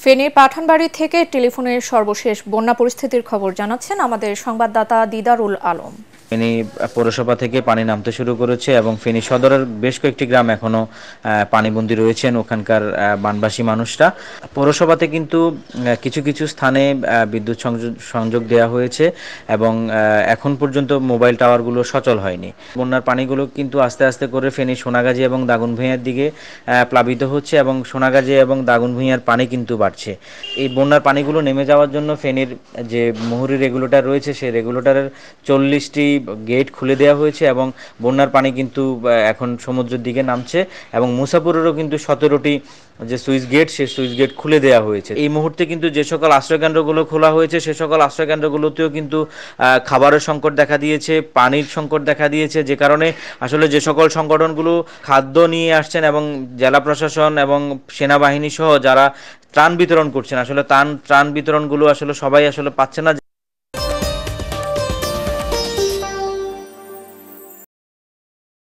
ফেনীর পাঠানবাড়ী থেকে টেলিফোনের সর্বশেষ বন্যা পরিস্থিতির খবর জানাচ্ছেন আমাদের সংবাদদাতা দিদারুল আলম। ফেনী পৌরসভা থেকে পানি নামতে শুরু করেছে এবং ফেনী সদরের বেশ কয়েকটি গ্রাম এখনো পানিবন্দী রয়েছেন ওখানকার বানবাসী মানুষরা। পৌরসভাতে কিন্তু কিছু কিছু স্থানে বিদ্যুৎ সংযোগ দেওয়া হয়েছে এবং এখন পর্যন্ত মোবাইল টাওয়ারগুলো সচল হয়নি। বন্যার পানিগুলো কিন্তু আস্তে আস্তে করে ফেনী সোনাগাজী এবং দাগনভূঞার দিকে প্লাবিত হচ্ছে এবং সোনাগাজী এবং দাগনভূঞার পানি কিন্তু বাড়ছে। এই বন্যার পানিগুলো নেমে যাওয়ার জন্য ফেনীর যে মুহুরী রেগুলেটর রয়েছে সেই রেগুলেটরের 40টি গেট খুলে দেওয়া হয়েছে এবং বন্যার পানি কিন্তু এখন সমুদ্রের দিকে নামছে এবং মুসাপুরেরও কিন্তু 17টি যে সুইচ গেট সেই সুইচ গেট খুলে দেওয়া হয়েছে। এই মুহূর্তে কিন্তু যে সকল আশ্রয়কেন্দ্রগুলো খোলা হয়েছে সে সকল আশ্রয়কেন্দ্রগুলোতেও কিন্তু খাবারের সংকট দেখা দিয়েছে, পানির সংকট দেখা দিয়েছে, যে কারণে আসলে যে সকল সংগঠনগুলো খাদ্য নিয়ে আসছেন এবং জেলা প্রশাসন এবং সেনাবাহিনী সহ যারা ত্রাণ বিতরণ করছেন, আসলে ত্রাণ বিতরণগুলো আসলে সবাই আসলে পাচ্ছে না।